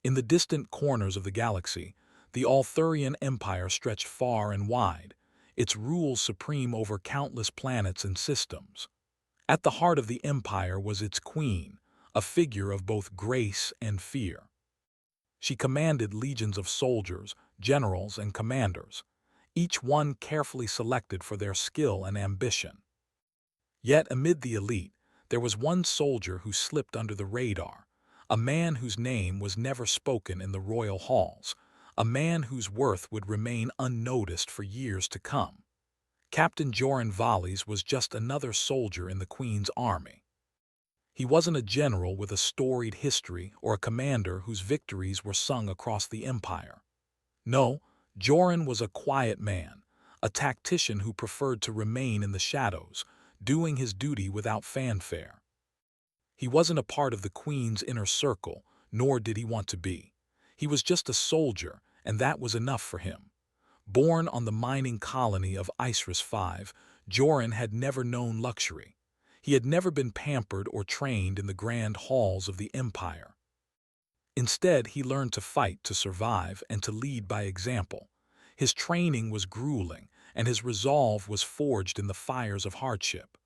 In the distant corners of the galaxy, the Althurian Empire stretched far and wide, its rule supreme over countless planets and systems. At the heart of the empire was its queen, a figure of both grace and fear. She commanded legions of soldiers, generals, and commanders, each one carefully selected for their skill and ambition. Yet amid the elite, there was one soldier who slipped under the radar, a man whose name was never spoken in the royal halls, a man whose worth would remain unnoticed for years to come. Captain Joran Valles was just another soldier in the Queen's army. He wasn't a general with a storied history or a commander whose victories were sung across the empire. No, Joran was a quiet man, a tactician who preferred to remain in the shadows, doing his duty without fanfare. He wasn't a part of the Queen's inner circle, nor did he want to be. He was just a soldier, and that was enough for him. Born on the mining colony of Isris V, Joran had never known luxury. He had never been pampered or trained in the grand halls of the empire. Instead, he learned to fight to survive and to lead by example. His training was grueling, and his resolve was forged in the fires of hardship.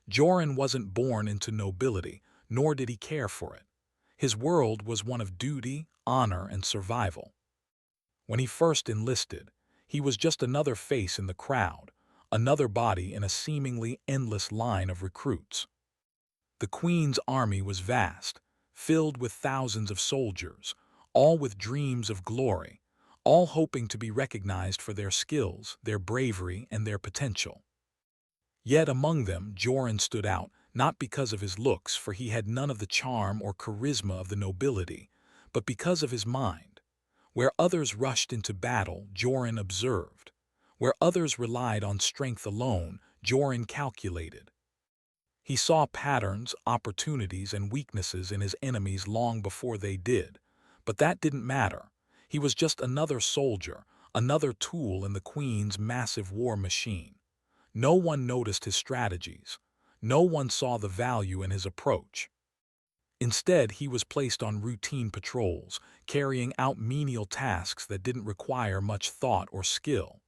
Joran wasn't born into nobility, nor did he care for it. His world was one of duty, honor, and survival. When he first enlisted, he was just another face in the crowd, another body in a seemingly endless line of recruits. The Queen's army was vast, filled with thousands of soldiers, all with dreams of glory, all hoping to be recognized for their skills, their bravery, and their potential. Yet among them, Joran stood out, not because of his looks, for he had none of the charm or charisma of the nobility, but because of his mind. Where others rushed into battle, Joran observed. Where others relied on strength alone, Joran calculated. He saw patterns, opportunities, and weaknesses in his enemies long before they did. But that didn't matter. He was just another soldier, another tool in the Queen's massive war machine. No one noticed his strategies. No one saw the value in his approach. Instead, he was placed on routine patrols, carrying out menial tasks that didn't require much thought or skill.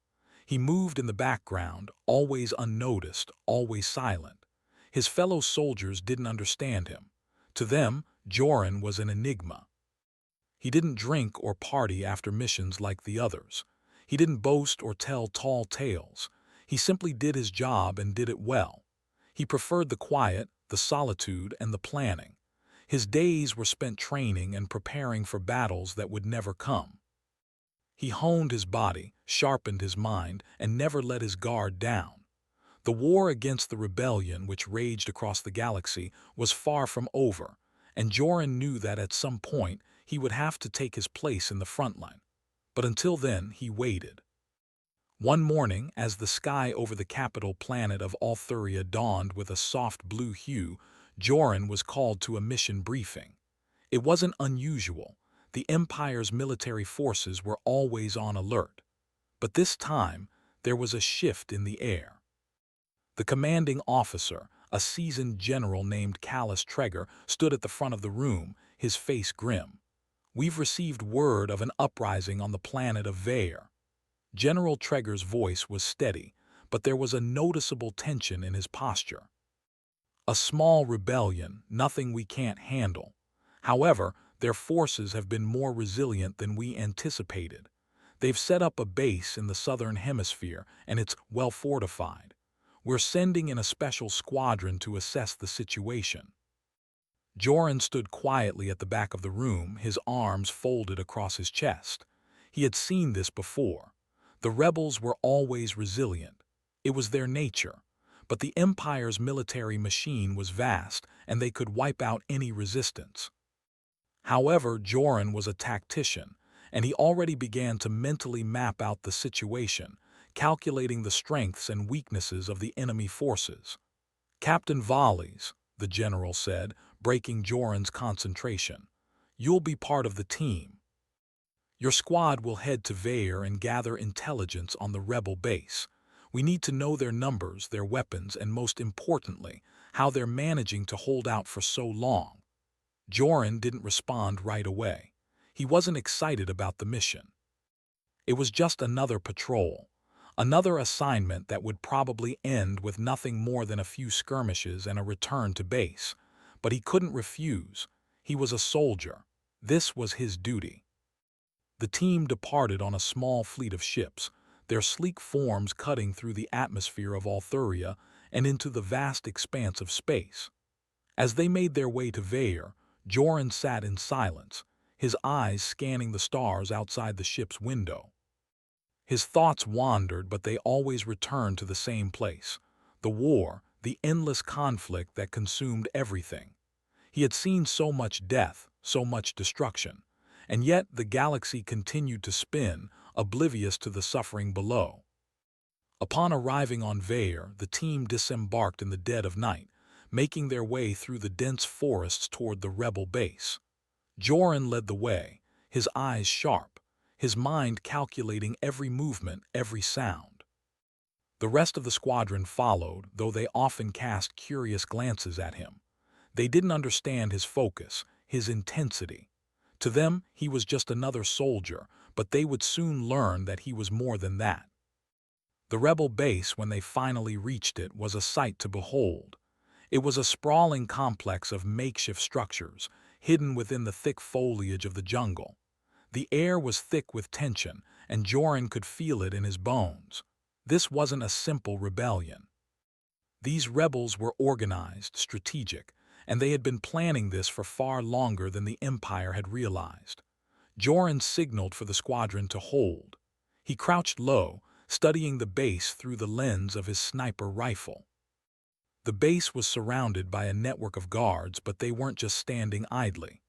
He moved in the background, always unnoticed, always silent. His fellow soldiers didn't understand him. To them, Joran was an enigma. He didn't drink or party after missions like the others. He didn't boast or tell tall tales. He simply did his job and did it well. He preferred the quiet, the solitude, and the planning. His days were spent training and preparing for battles that would never come. He honed his body, sharpened his mind, and never let his guard down. The war against the rebellion which raged across the galaxy was far from over, and Joran knew that at some point he would have to take his place in the front line. But until then, he waited. One morning, as the sky over the capital planet of Althuria dawned with a soft blue hue, Joran was called to a mission briefing. It wasn't unusual. The Empire's military forces were always on alert. But this time, there was a shift in the air. The commanding officer, a seasoned general named Callus Treger, stood at the front of the room, his face grim. "We've received word of an uprising on the planet of Vaer." General Treger's voice was steady, but there was a noticeable tension in his posture. "A small rebellion, nothing we can't handle. However, their forces have been more resilient than we anticipated. They've set up a base in the southern hemisphere, and it's well fortified. We're sending in a special squadron to assess the situation." Joran stood quietly at the back of the room, his arms folded across his chest. He had seen this before. The rebels were always resilient. It was their nature. But the Empire's military machine was vast, and they could wipe out any resistance. However, Joran was a tactician, and he already began to mentally map out the situation, calculating the strengths and weaknesses of the enemy forces. "Captain Valles," the general said, breaking Joran's concentration, "you'll be part of the team. Your squad will head to Vaer and gather intelligence on the rebel base. We need to know their numbers, their weapons, and most importantly, how they're managing to hold out for so long." Joran didn't respond right away. He wasn't excited about the mission. It was just another patrol, another assignment that would probably end with nothing more than a few skirmishes and a return to base. But he couldn't refuse. He was a soldier. This was his duty. The team departed on a small fleet of ships, their sleek forms cutting through the atmosphere of Althuria and into the vast expanse of space. As they made their way to Vair, Joran sat in silence, his eyes scanning the stars outside the ship's window. His thoughts wandered, but they always returned to the same place: the war, the endless conflict that consumed everything. He had seen so much death, so much destruction, and yet the galaxy continued to spin, oblivious to the suffering below. Upon arriving on Vair, the team disembarked in the dead of night, making their way through the dense forests toward the rebel base. Joran led the way, his eyes sharp, his mind calculating every movement, every sound. The rest of the squadron followed, though they often cast curious glances at him. They didn't understand his focus, his intensity. To them, he was just another soldier, but they would soon learn that he was more than that. The rebel base, when they finally reached it, was a sight to behold. It was a sprawling complex of makeshift structures, hidden within the thick foliage of the jungle. The air was thick with tension, and Joran could feel it in his bones. This wasn't a simple rebellion. These rebels were organized, strategic, and they had been planning this for far longer than the Empire had realized. Joran signaled for the squadron to hold. He crouched low, studying the base through the lens of his sniper rifle. The base was surrounded by a network of guards, but they weren't just standing idly.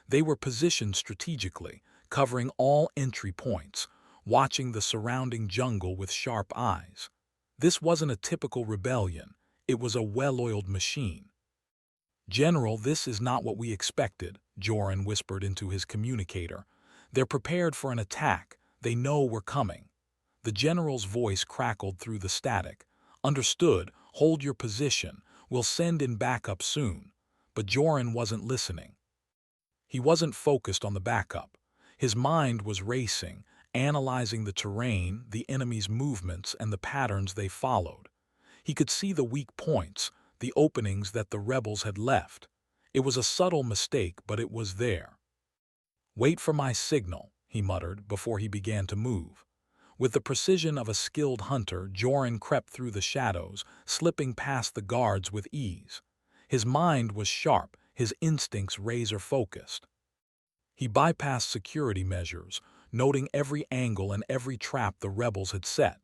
They were positioned strategically, covering all entry points, watching the surrounding jungle with sharp eyes. This wasn't a typical rebellion. It was a well-oiled machine. "General, this is not what we expected," Joran whispered into his communicator. "They're prepared for an attack. They know we're coming." The general's voice crackled through the static. "Understood. Hold your position. We'll send in backup soon." But Joran wasn't listening. He wasn't focused on the backup. His mind was racing, analyzing the terrain, the enemy's movements, and the patterns they followed. He could see the weak points, the openings that the rebels had left. It was a subtle mistake, but it was there. "Wait for my signal," he muttered before he began to move. With the precision of a skilled hunter, Joran crept through the shadows, slipping past the guards with ease. His mind was sharp, his instincts razor-focused. He bypassed security measures, noting every angle and every trap the rebels had set.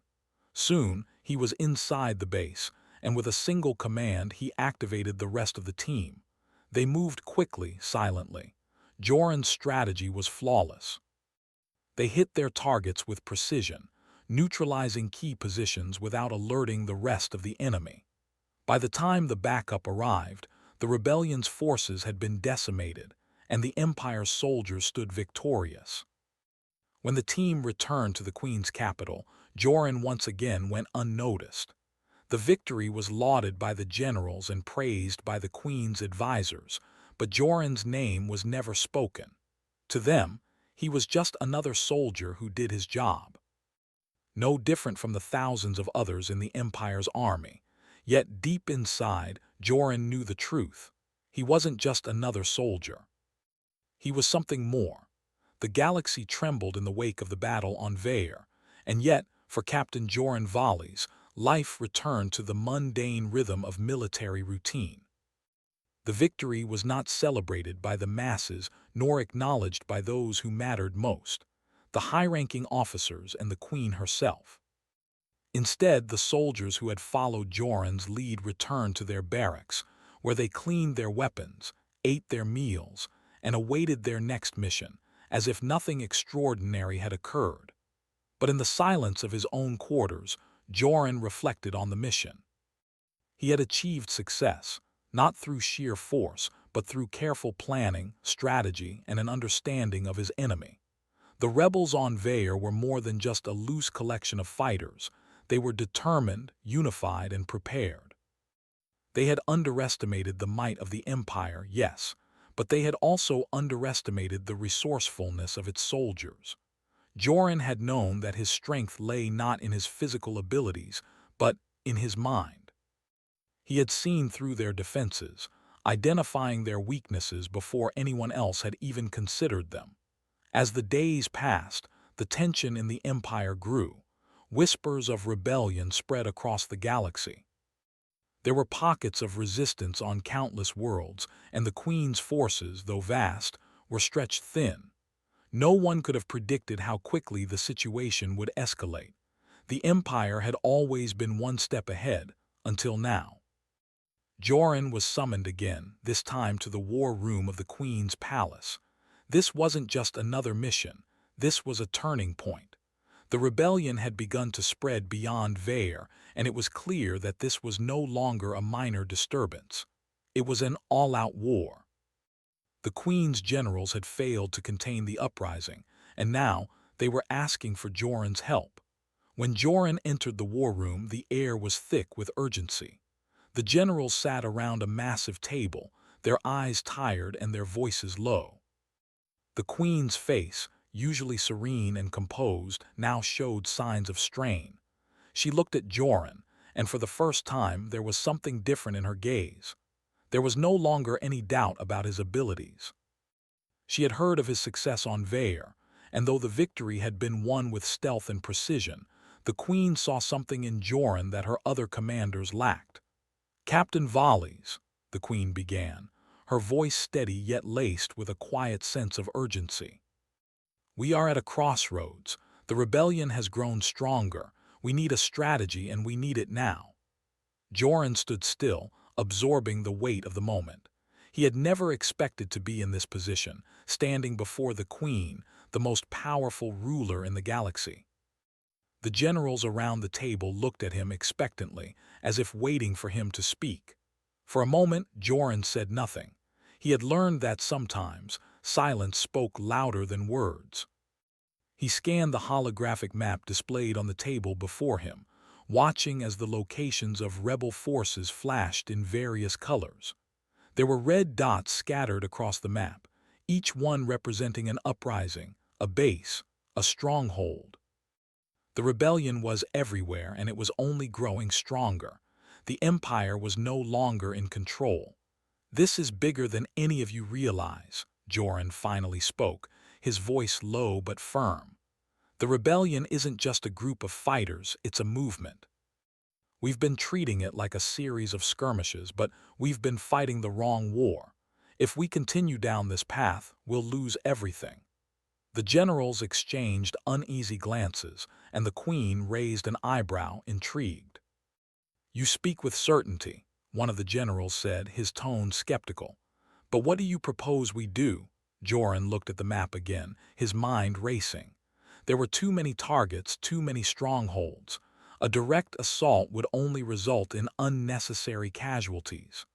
Soon, he was inside the base, and with a single command, he activated the rest of the team. They moved quickly, silently. Joran's strategy was flawless. They hit their targets with precision, neutralizing key positions without alerting the rest of the enemy. By the time the backup arrived, the rebellion's forces had been decimated, and the Empire's soldiers stood victorious. When the team returned to the Queen's capital, Joran once again went unnoticed. The victory was lauded by the generals and praised by the Queen's advisors, but Joran's name was never spoken. To them, he was just another soldier who did his job. No different from the thousands of others in the Empire's army. Yet deep inside, Joran knew the truth. He wasn't just another soldier. He was something more. The galaxy trembled in the wake of the battle on Vair, and yet, for Captain Joran Valles, life returned to the mundane rhythm of military routine. The victory was not celebrated by the masses nor acknowledged by those who mattered most, the high-ranking officers and the Queen herself. Instead, the soldiers who had followed Joran's lead returned to their barracks, where they cleaned their weapons, ate their meals, and awaited their next mission, as if nothing extraordinary had occurred. But in the silence of his own quarters, Joran reflected on the mission. He had achieved success, not through sheer force, but through careful planning, strategy, and an understanding of his enemy. The rebels on Vair were more than just a loose collection of fighters. They were determined, unified, and prepared. They had underestimated the might of the Empire, yes, but they had also underestimated the resourcefulness of its soldiers. Joran had known that his strength lay not in his physical abilities, but in his mind. He had seen through their defenses, identifying their weaknesses before anyone else had even considered them. As the days passed, the tension in the Empire grew. Whispers of rebellion spread across the galaxy. There were pockets of resistance on countless worlds, and the Queen's forces, though vast, were stretched thin. No one could have predicted how quickly the situation would escalate. The Empire had always been one step ahead, until now. Joran was summoned again, this time to the war room of the Queen's palace. This wasn't just another mission, this was a turning point. The rebellion had begun to spread beyond Vair, and it was clear that this was no longer a minor disturbance. It was an all-out war. The Queen's generals had failed to contain the uprising, and now they were asking for Joran's help. When Joran entered the war room, the air was thick with urgency. The generals sat around a massive table, their eyes tired and their voices low. The Queen's face, usually serene and composed, now showed signs of strain. She looked at Joran, and for the first time there was something different in her gaze. There was no longer any doubt about his abilities. She had heard of his success on Vair, and though the victory had been won with stealth and precision, the Queen saw something in Joran that her other commanders lacked. "Captain Volleys," the Queen began, her voice steady yet laced with a quiet sense of urgency. "We are at a crossroads. The rebellion has grown stronger. We need a strategy, and we need it now." Joran stood still, absorbing the weight of the moment. He had never expected to be in this position, standing before the Queen, the most powerful ruler in the galaxy. The generals around the table looked at him expectantly, as if waiting for him to speak. For a moment, Joran said nothing. He had learned that sometimes silence spoke louder than words. He scanned the holographic map displayed on the table before him, watching as the locations of rebel forces flashed in various colors. There were red dots scattered across the map, each one representing an uprising, a base, a stronghold. The rebellion was everywhere, and it was only growing stronger. The Empire was no longer in control. "This is bigger than any of you realize," Joran finally spoke, his voice low but firm. "The rebellion isn't just a group of fighters, it's a movement. We've been treating it like a series of skirmishes, but we've been fighting the wrong war. If we continue down this path, we'll lose everything." The generals exchanged uneasy glances, and the Queen raised an eyebrow, intrigued. "You speak with certainty," one of the generals said, his tone skeptical. "But what do you propose we do?" Joran looked at the map again, his mind racing. There were too many targets, too many strongholds. A direct assault would only result in unnecessary casualties.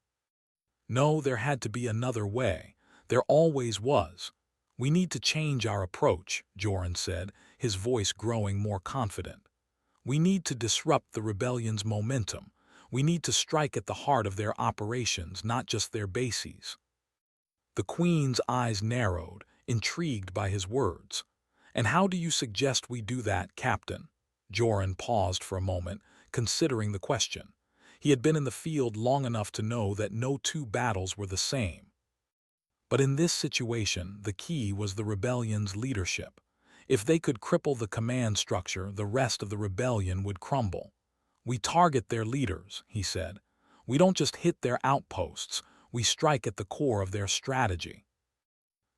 No, there had to be another way. There always was. "We need to change our approach," Joran said, his voice growing more confident. "We need to disrupt the rebellion's momentum. We need to strike at the heart of their operations, not just their bases." The Queen's eyes narrowed, intrigued by his words. "And how do you suggest we do that, Captain?" Joran paused for a moment, considering the question. He had been in the field long enough to know that no two battles were the same. But in this situation, the key was the rebellion's leadership. If they could cripple the command structure, the rest of the rebellion would crumble. "We target their leaders," he said. "We don't just hit their outposts, we strike at the core of their strategy.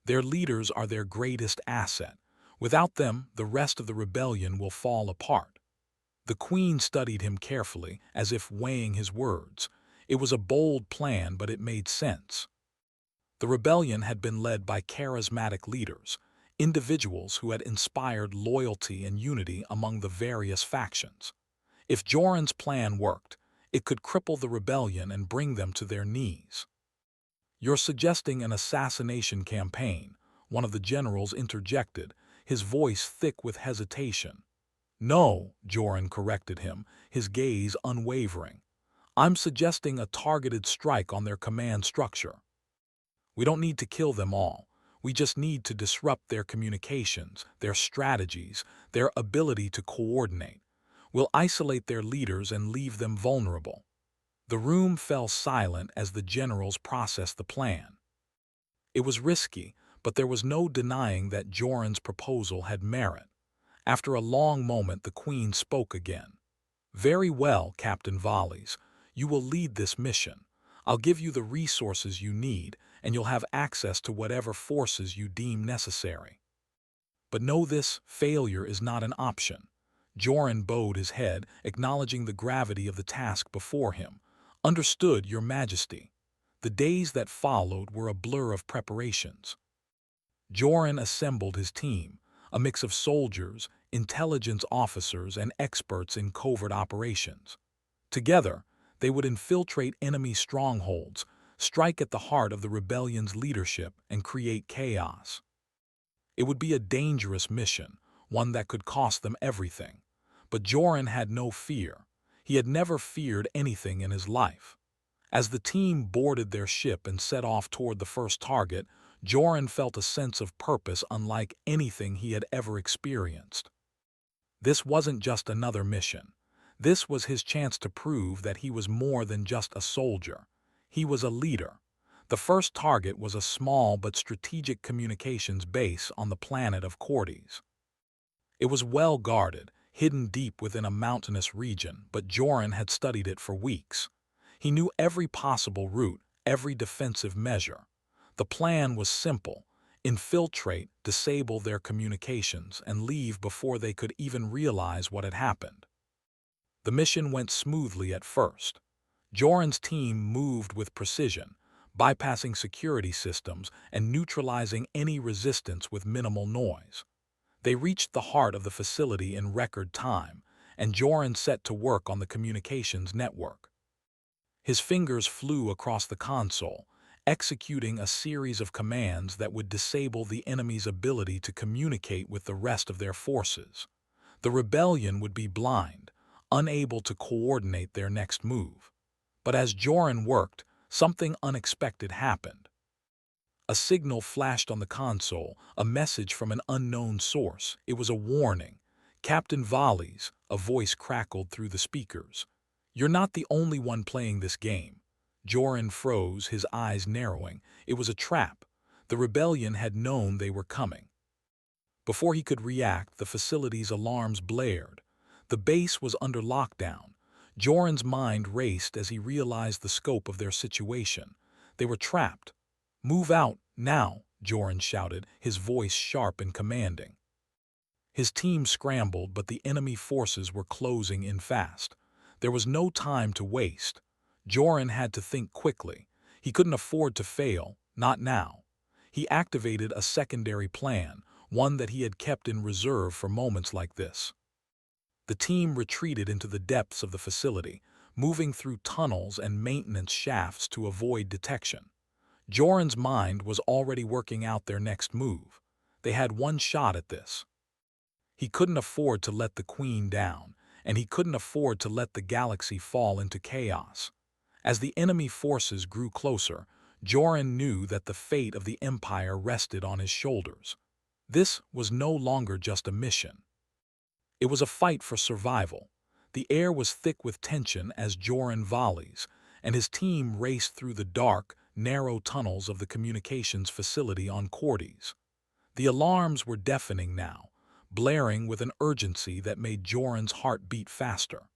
Their leaders are their greatest asset. Without them, the rest of the rebellion will fall apart." The Queen studied him carefully, as if weighing his words. It was a bold plan, but it made sense. The rebellion had been led by charismatic leaders, individuals who had inspired loyalty and unity among the various factions. If Joran's plan worked, it could cripple the rebellion and bring them to their knees. "You're suggesting an assassination campaign," one of the generals interjected, his voice thick with hesitation. "No," Joran corrected him, his gaze unwavering. "I'm suggesting a targeted strike on their command structure." We don't need to kill them all. We just need to disrupt their communications, their strategies, their ability to coordinate. We'll isolate their leaders and leave them vulnerable." The room fell silent as the generals processed the plan. It was risky, but there was no denying that Joran's proposal had merit. After a long moment, the Queen spoke again. "Very well, Captain Volleys. You will lead this mission. I'll give you the resources you need, and you'll have access to whatever forces you deem necessary. But know this, failure is not an option." Joran bowed his head, acknowledging the gravity of the task before him. "Understood, Your Majesty." The days that followed were a blur of preparations. Joran assembled his team, a mix of soldiers, intelligence officers, and experts in covert operations. Together, they would infiltrate enemy strongholds, strike at the heart of the rebellion's leadership, and create chaos. It would be a dangerous mission, one that could cost them everything. But Joran had no fear. He had never feared anything in his life. As the team boarded their ship and set off toward the first target, Joran felt a sense of purpose unlike anything he had ever experienced. This wasn't just another mission. This was his chance to prove that he was more than just a soldier. He was a leader. The first target was a small but strategic communications base on the planet of Cortes. It was well guarded, hidden deep within a mountainous region, but Joran had studied it for weeks. He knew every possible route, every defensive measure. The plan was simple: infiltrate, disable their communications, and leave before they could even realize what had happened. The mission went smoothly at first. Joran's team moved with precision, bypassing security systems and neutralizing any resistance with minimal noise. They reached the heart of the facility in record time, and Joran set to work on the communications network. His fingers flew across the console, executing a series of commands that would disable the enemy's ability to communicate with the rest of their forces. The rebellion would be blind, unable to coordinate their next move. But as Joran worked, something unexpected happened. A signal flashed on the console, a message from an unknown source. It was a warning. "Captain Volleys," a voice crackled through the speakers. "You're not the only one playing this game." Joran froze, his eyes narrowing. It was a trap. The rebellion had known they were coming. Before he could react, the facility's alarms blared. The base was under lockdown. Joran's mind raced as he realized the scope of their situation. They were trapped. "Move out, now," Joran shouted, his voice sharp and commanding. His team scrambled, but the enemy forces were closing in fast. There was no time to waste. Joran had to think quickly. He couldn't afford to fail, not now. He activated a secondary plan, one that he had kept in reserve for moments like this. The team retreated into the depths of the facility, moving through tunnels and maintenance shafts to avoid detection. Joran's mind was already working out their next move. They had one shot at this. He couldn't afford to let the Queen down, and he couldn't afford to let the galaxy fall into chaos. As the enemy forces grew closer, Joran knew that the fate of the Empire rested on his shoulders. This was no longer just a mission. It was a fight for survival. The air was thick with tension as Joran Volleys and his team raced through the dark, narrow tunnels of the communications facility on Cortes. The alarms were deafening now, blaring with an urgency that made Joran's heart beat faster.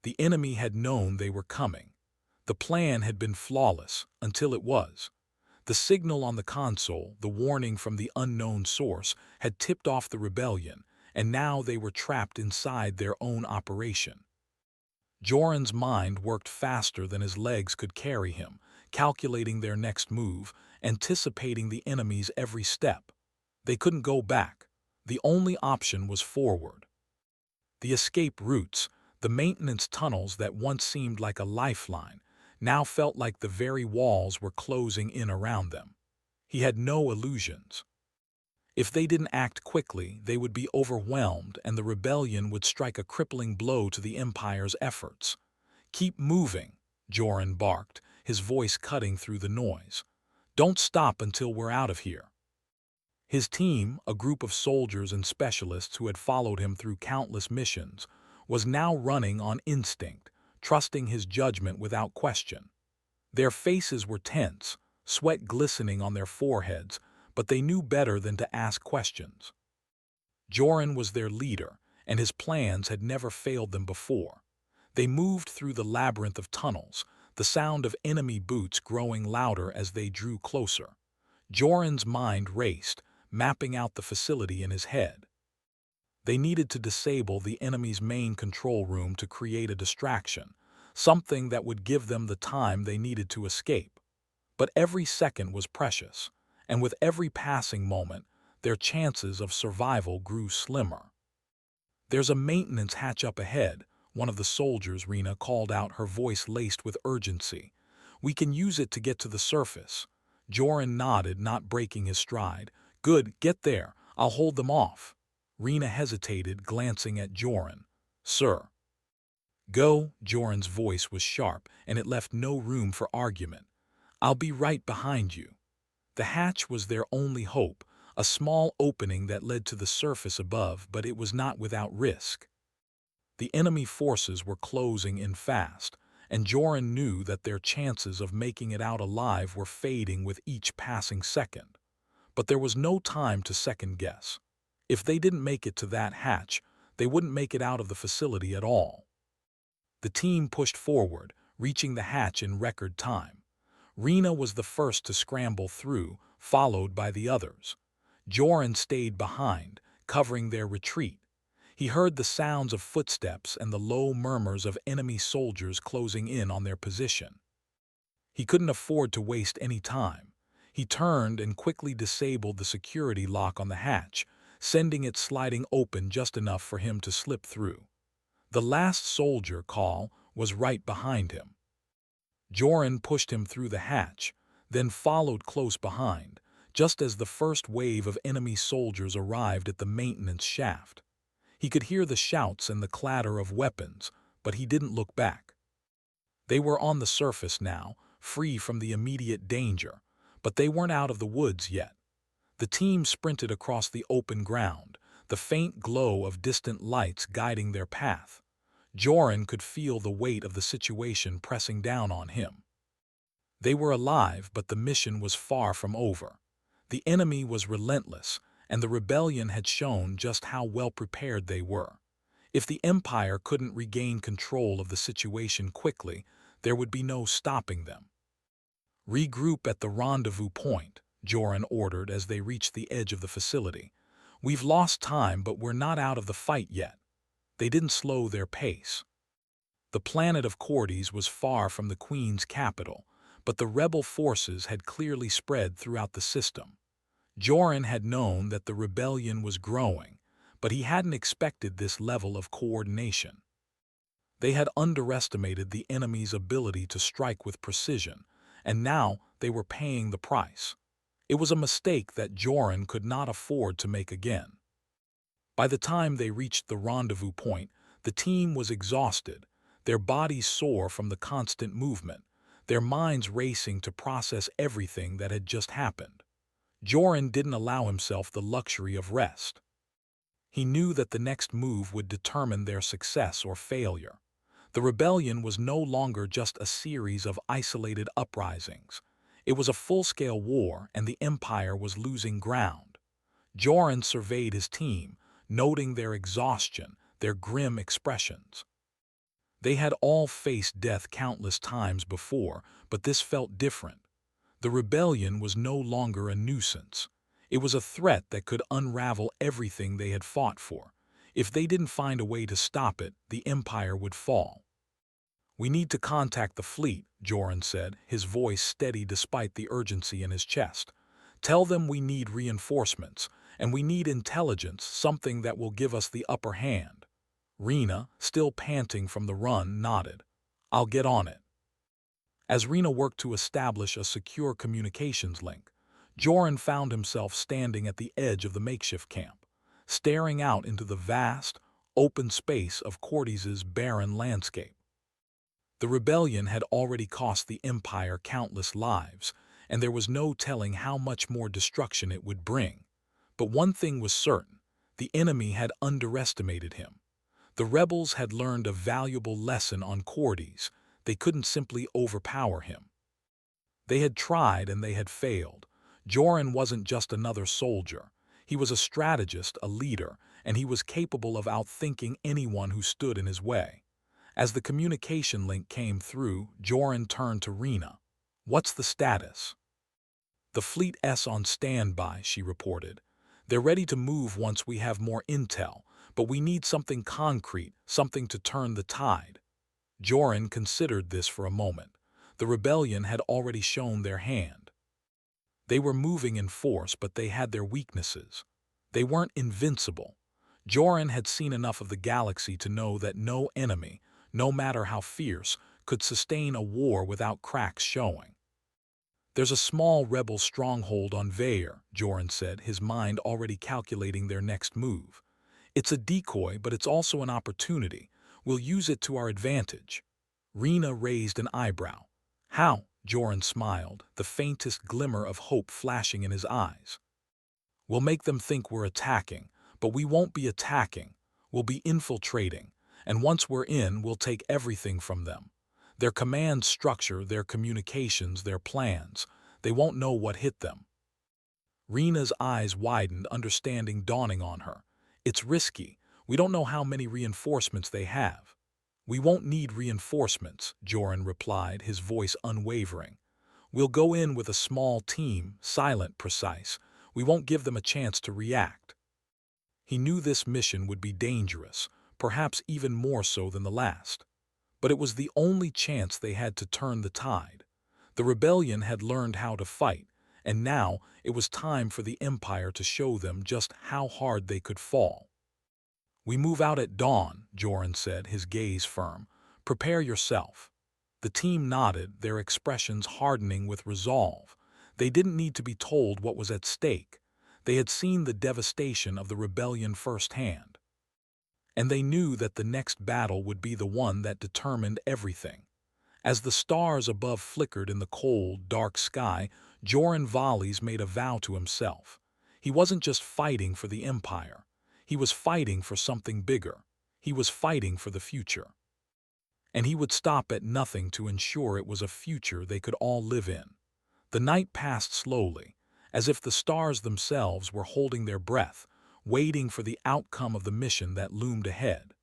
The enemy had known they were coming. The plan had been flawless until it was. The signal on the console, the warning from the unknown source, had tipped off the rebellion, and now they were trapped inside their own operation. Joran's mind worked faster than his legs could carry him, calculating their next move, anticipating the enemy's every step. They couldn't go back. The only option was forward. The escape routes, the maintenance tunnels that once seemed like a lifeline, now felt like the very walls were closing in around them. He had no illusions. If they didn't act quickly, they would be overwhelmed and the rebellion would strike a crippling blow to the Empire's efforts. "Keep moving," Joran barked, his voice cutting through the noise. Don't stop until we're out of here. His team, a group of soldiers and specialists who had followed him through countless missions, was now running on instinct, trusting his judgment without question. Their faces were tense, sweat glistening on their foreheads, but they knew better than to ask questions. Joran was their leader, and his plans had never failed them before. They moved through the labyrinth of tunnels, the sound of enemy boots growing louder as they drew closer. Joran's mind raced, mapping out the facility in his head. They needed to disable the enemy's main control room to create a distraction, something that would give them the time they needed to escape. But every second was precious, and with every passing moment, their chances of survival grew slimmer. "There's a maintenance hatch up ahead," one of the soldiers, Rena, called out, her voice laced with urgency. "We can use it to get to the surface." Joran nodded, not breaking his stride. "Good, get there. I'll hold them off." Rena hesitated, glancing at Joran. "Sir." "Go." Joran's voice was sharp, and it left no room for argument. "I'll be right behind you." The hatch was their only hope, a small opening that led to the surface above, but it was not without risk. The enemy forces were closing in fast, and Joran knew that their chances of making it out alive were fading with each passing second. But there was no time to second-guess. If they didn't make it to that hatch, they wouldn't make it out of the facility at all. The team pushed forward, reaching the hatch in record time. Rena was the first to scramble through, followed by the others. Joran stayed behind, covering their retreat. He heard the sounds of footsteps and the low murmurs of enemy soldiers closing in on their position. He couldn't afford to waste any time. He turned and quickly disabled the security lock on the hatch, sending it sliding open just enough for him to slip through. The last soldier, Call, was right behind him. Joran pushed him through the hatch, then followed close behind, just as the first wave of enemy soldiers arrived at the maintenance shaft. He could hear the shouts and the clatter of weapons, but he didn't look back. They were on the surface now, free from the immediate danger, but they weren't out of the woods yet. The team sprinted across the open ground, the faint glow of distant lights guiding their path. Joran could feel the weight of the situation pressing down on him. They were alive, but the mission was far from over. The enemy was relentless, and the rebellion had shown just how well prepared they were. If the Empire couldn't regain control of the situation quickly, there would be no stopping them. "Regroup at the rendezvous point," Joran ordered as they reached the edge of the facility. "We've lost time, but we're not out of the fight yet." They didn't slow their pace. The planet of Cordes was far from the Queen's capital, but the rebel forces had clearly spread throughout the system. Joran had known that the rebellion was growing, but he hadn't expected this level of coordination. They had underestimated the enemy's ability to strike with precision, and now they were paying the price. It was a mistake that Joran could not afford to make again. By the time they reached the rendezvous point, the team was exhausted, their bodies sore from the constant movement, their minds racing to process everything that had just happened. Joran didn't allow himself the luxury of rest. He knew that the next move would determine their success or failure. The rebellion was no longer just a series of isolated uprisings. It was a full-scale war, and the Empire was losing ground. Joran surveyed his team, noting their exhaustion, their grim expressions. They had all faced death countless times before, but this felt different. The rebellion was no longer a nuisance. It was a threat that could unravel everything they had fought for. If they didn't find a way to stop it, the Empire would fall. "We need to contact the fleet," Joran said, his voice steady despite the urgency in his chest. "Tell them we need reinforcements, and we need intelligence, something that will give us the upper hand." Rena, still panting from the run, nodded. "I'll get on it." As Rena worked to establish a secure communications link, Joran found himself standing at the edge of the makeshift camp, staring out into the vast, open space of Cordes's barren landscape. The rebellion had already cost the Empire countless lives, and there was no telling how much more destruction it would bring. But one thing was certain: the enemy had underestimated him. The rebels had learned a valuable lesson on Cordes. They couldn't simply overpower him. They had tried and they had failed. Joran wasn't just another soldier. He was a strategist, a leader, and he was capable of outthinking anyone who stood in his way. As the communication link came through, Joran turned to Rena. "What's the status?" "The fleet's on standby," she reported. "They're ready to move once we have more intel, but we need something concrete, something to turn the tide." Joran considered this for a moment. The rebellion had already shown their hand. They were moving in force, but they had their weaknesses. They weren't invincible. Joran had seen enough of the galaxy to know that no enemy, no matter how fierce, could sustain a war without cracks showing. "There's a small rebel stronghold on Vaer," Joran said, his mind already calculating their next move. "It's a decoy, but it's also an opportunity. We'll use it to our advantage." Rena raised an eyebrow. "How?" Joran smiled, the faintest glimmer of hope flashing in his eyes. "We'll make them think we're attacking, but we won't be attacking. We'll be infiltrating, and once we're in, we'll take everything from them. Their command structure, their communications, their plans. They won't know what hit them." Rena's eyes widened, understanding dawning on her. "It's risky. We don't know how many reinforcements they have." "We won't need reinforcements," Joran replied, his voice unwavering. "We'll go in with a small team, silent, precise. We won't give them a chance to react." He knew this mission would be dangerous, perhaps even more so than the last. But it was the only chance they had to turn the tide. The rebellion had learned how to fight, and now it was time for the Empire to show them just how hard they could fall. "We move out at dawn," Joran said, his gaze firm. "Prepare yourself." The team nodded, their expressions hardening with resolve. They didn't need to be told what was at stake. They had seen the devastation of the rebellion firsthand. And they knew that the next battle would be the one that determined everything. As the stars above flickered in the cold, dark sky, Joran Valles made a vow to himself. He wasn't just fighting for the Empire. He was fighting for something bigger. He was fighting for the future. And he would stop at nothing to ensure it was a future they could all live in. The night passed slowly, as if the stars themselves were holding their breath, waiting for the outcome of the mission that loomed ahead.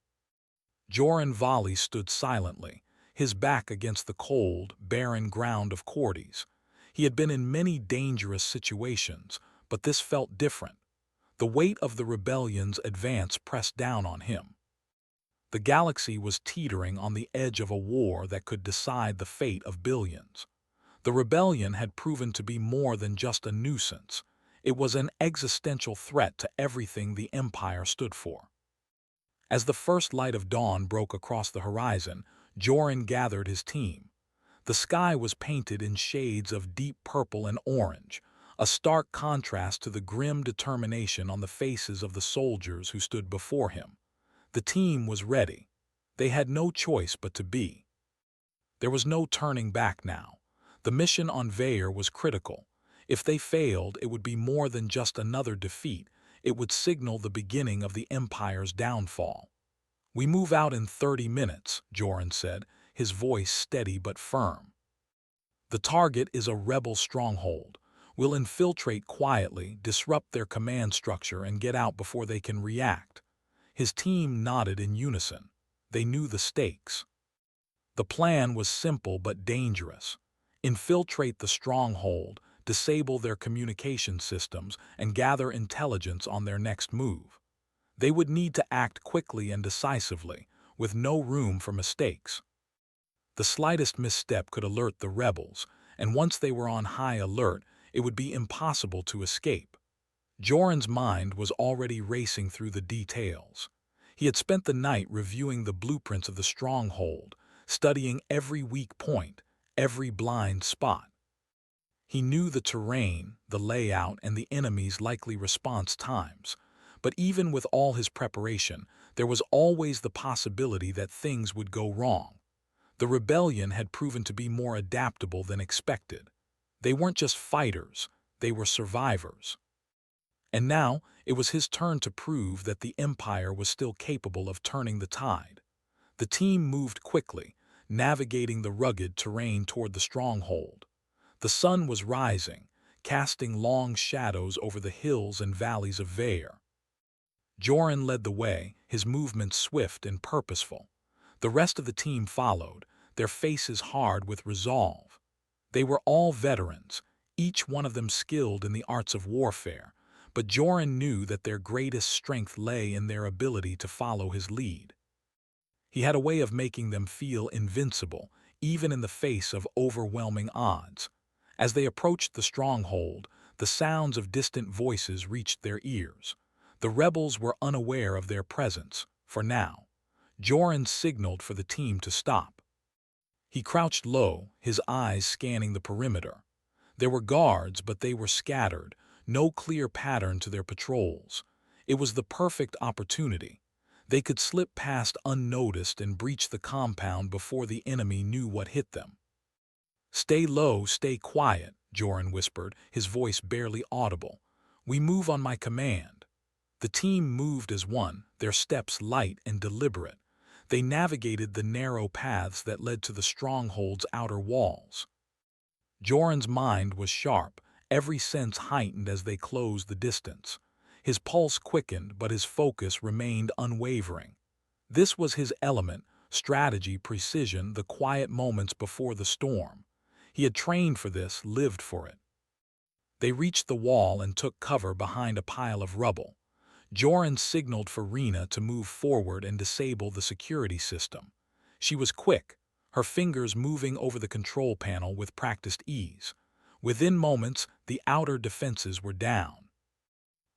Joran Valles stood silently, his back against the cold, barren ground of Cordes. He had been in many dangerous situations, but this felt different. The weight of the rebellion's advance pressed down on him. The galaxy was teetering on the edge of a war that could decide the fate of billions. The rebellion had proven to be more than just a nuisance. It was an existential threat to everything the Empire stood for. As the first light of dawn broke across the horizon, Joran gathered his team. The sky was painted in shades of deep purple and orange, a stark contrast to the grim determination on the faces of the soldiers who stood before him. The team was ready. They had no choice but to be. There was no turning back now. The mission on Vaer was critical. If they failed, it would be more than just another defeat. It would signal the beginning of the Empire's downfall. "We move out in 30 minutes, Joran said, his voice steady but firm. "The target is a rebel stronghold. We'll infiltrate quietly, disrupt their command structure, and get out before they can react." His team nodded in unison. They knew the stakes. The plan was simple but dangerous. Infiltrate the stronghold, disable their communication systems, and gather intelligence on their next move. They would need to act quickly and decisively, with no room for mistakes. The slightest misstep could alert the rebels, and once they were on high alert, it would be impossible to escape. Joran's mind was already racing through the details. He had spent the night reviewing the blueprints of the stronghold, studying every weak point, every blind spot. He knew the terrain, the layout, and the enemy's likely response times. But even with all his preparation, there was always the possibility that things would go wrong. The rebellion had proven to be more adaptable than expected. They weren't just fighters, they were survivors. And now, it was his turn to prove that the Empire was still capable of turning the tide. The team moved quickly, navigating the rugged terrain toward the stronghold. The sun was rising, casting long shadows over the hills and valleys of Vair. Joran led the way, his movements swift and purposeful. The rest of the team followed, their faces hard with resolve. They were all veterans, each one of them skilled in the arts of warfare, but Joran knew that their greatest strength lay in their ability to follow his lead. He had a way of making them feel invincible, even in the face of overwhelming odds. As they approached the stronghold, the sounds of distant voices reached their ears. The rebels were unaware of their presence, for now. Joran signaled for the team to stop. He crouched low, his eyes scanning the perimeter. There were guards, but they were scattered, no clear pattern to their patrols. It was the perfect opportunity. They could slip past unnoticed and breach the compound before the enemy knew what hit them. "Stay low, stay quiet," Joran whispered, his voice barely audible. "We move on my command." The team moved as one, their steps light and deliberate. They navigated the narrow paths that led to the stronghold's outer walls. Joran's mind was sharp, every sense heightened as they closed the distance. His pulse quickened, but his focus remained unwavering. This was his element, strategy, precision, the quiet moments before the storm. He had trained for this, lived for it. They reached the wall and took cover behind a pile of rubble. Joran signaled for Rena to move forward and disable the security system. She was quick, her fingers moving over the control panel with practiced ease. Within moments, the outer defenses were down.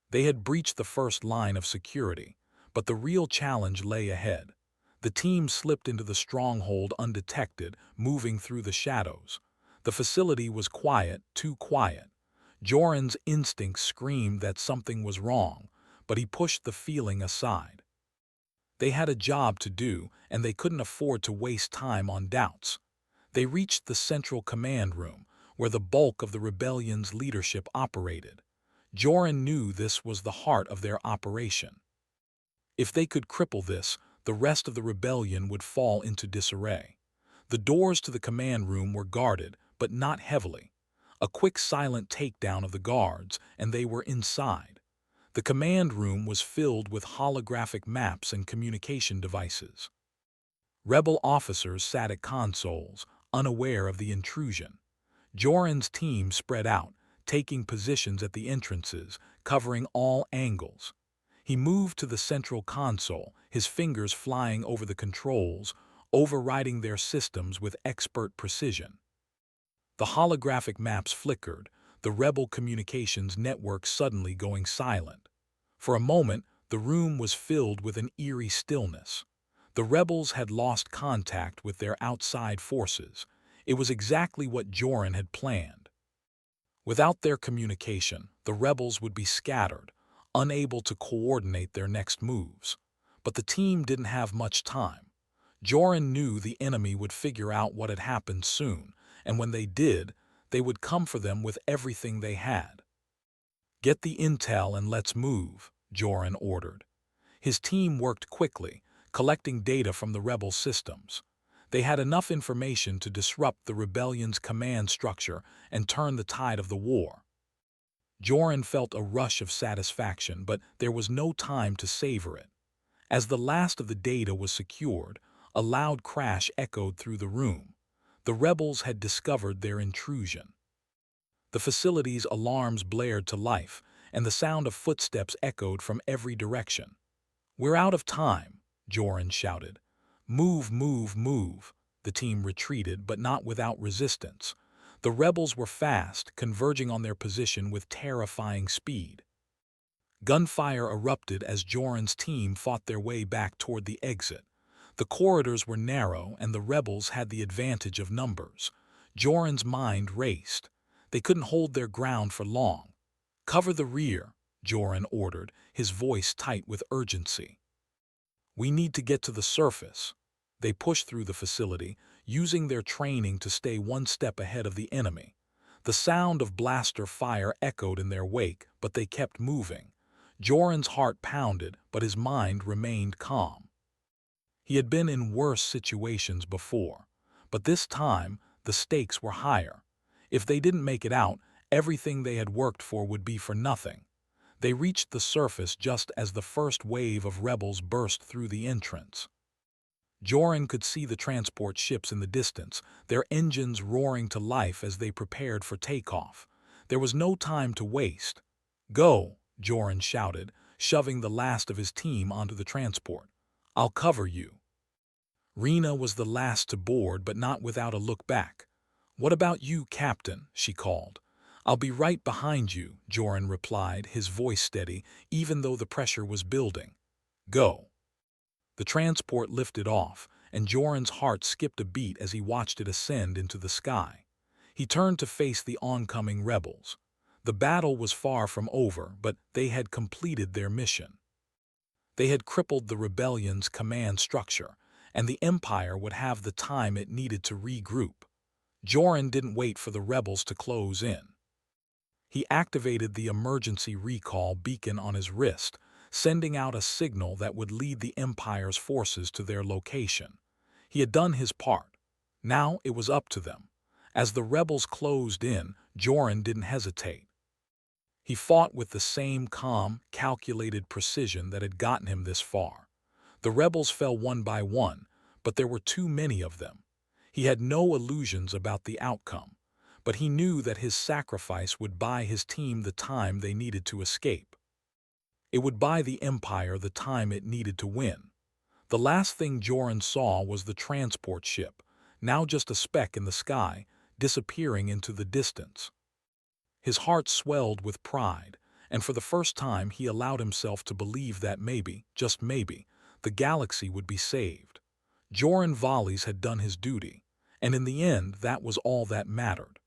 They had breached the first line of security, but the real challenge lay ahead. The team slipped into the stronghold undetected, moving through the shadows. The facility was quiet, too quiet. Joran's instincts screamed that something was wrong, but he pushed the feeling aside. They had a job to do, and they couldn't afford to waste time on doubts. They reached the central command room, where the bulk of the rebellion's leadership operated. Joran knew this was the heart of their operation. If they could cripple this, the rest of the rebellion would fall into disarray. The doors to the command room were guarded, but not heavily. A quick silent takedown of the guards, and they were inside. The command room was filled with holographic maps and communication devices. Rebel officers sat at consoles, unaware of the intrusion. Joran's team spread out, taking positions at the entrances, covering all angles. He moved to the central console, his fingers flying over the controls, overriding their systems with expert precision. The holographic maps flickered, the rebel communications network suddenly going silent. For a moment, the room was filled with an eerie stillness. The rebels had lost contact with their outside forces. It was exactly what Joran had planned. Without their communication, the rebels would be scattered, unable to coordinate their next moves. But the team didn't have much time. Joran knew the enemy would figure out what had happened soon, and when they did, they would come for them with everything they had. "Get the intel and let's move," Joran ordered. His team worked quickly, collecting data from the rebel systems. They had enough information to disrupt the rebellion's command structure and turn the tide of the war. Joran felt a rush of satisfaction, but there was no time to savor it. As the last of the data was secured, a loud crash echoed through the room. The rebels had discovered their intrusion. The facility's alarms blared to life, and the sound of footsteps echoed from every direction. "We're out of time," Joran shouted. "Move, move, move." The team retreated, but not without resistance. The rebels were fast, converging on their position with terrifying speed. Gunfire erupted as Joran's team fought their way back toward the exit. The corridors were narrow, and the rebels had the advantage of numbers. Joran's mind raced. They couldn't hold their ground for long. "Cover the rear," Joran ordered, his voice tight with urgency. "We need to get to the surface." They pushed through the facility, using their training to stay one step ahead of the enemy. The sound of blaster fire echoed in their wake, but they kept moving. Joran's heart pounded, but his mind remained calm. He had been in worse situations before, but this time the stakes were higher. If they didn't make it out, everything they had worked for would be for nothing. They reached the surface just as the first wave of rebels burst through the entrance. Joran could see the transport ships in the distance, their engines roaring to life as they prepared for takeoff. There was no time to waste. "Go," Joran shouted, shoving the last of his team onto the transport. "I'll cover you." Rena was the last to board, but not without a look back. "What about you, Captain?" she called. "I'll be right behind you," Joran replied, his voice steady, even though the pressure was building. "Go." The transport lifted off, and Joran's heart skipped a beat as he watched it ascend into the sky. He turned to face the oncoming rebels. The battle was far from over, but they had completed their mission. They had crippled the rebellion's command structure, and the Empire would have the time it needed to regroup. Joran didn't wait for the rebels to close in. He activated the emergency recall beacon on his wrist, sending out a signal that would lead the Empire's forces to their location. He had done his part. Now it was up to them. As the rebels closed in, Joran didn't hesitate. He fought with the same calm, calculated precision that had gotten him this far. The rebels fell one by one, but there were too many of them. He had no illusions about the outcome, but he knew that his sacrifice would buy his team the time they needed to escape. It would buy the Empire the time it needed to win. The last thing Joran saw was the transport ship, now just a speck in the sky, disappearing into the distance. His heart swelled with pride, and for the first time he allowed himself to believe that maybe, just maybe, the galaxy would be saved. Joran Volleys had done his duty, and in the end that was all that mattered.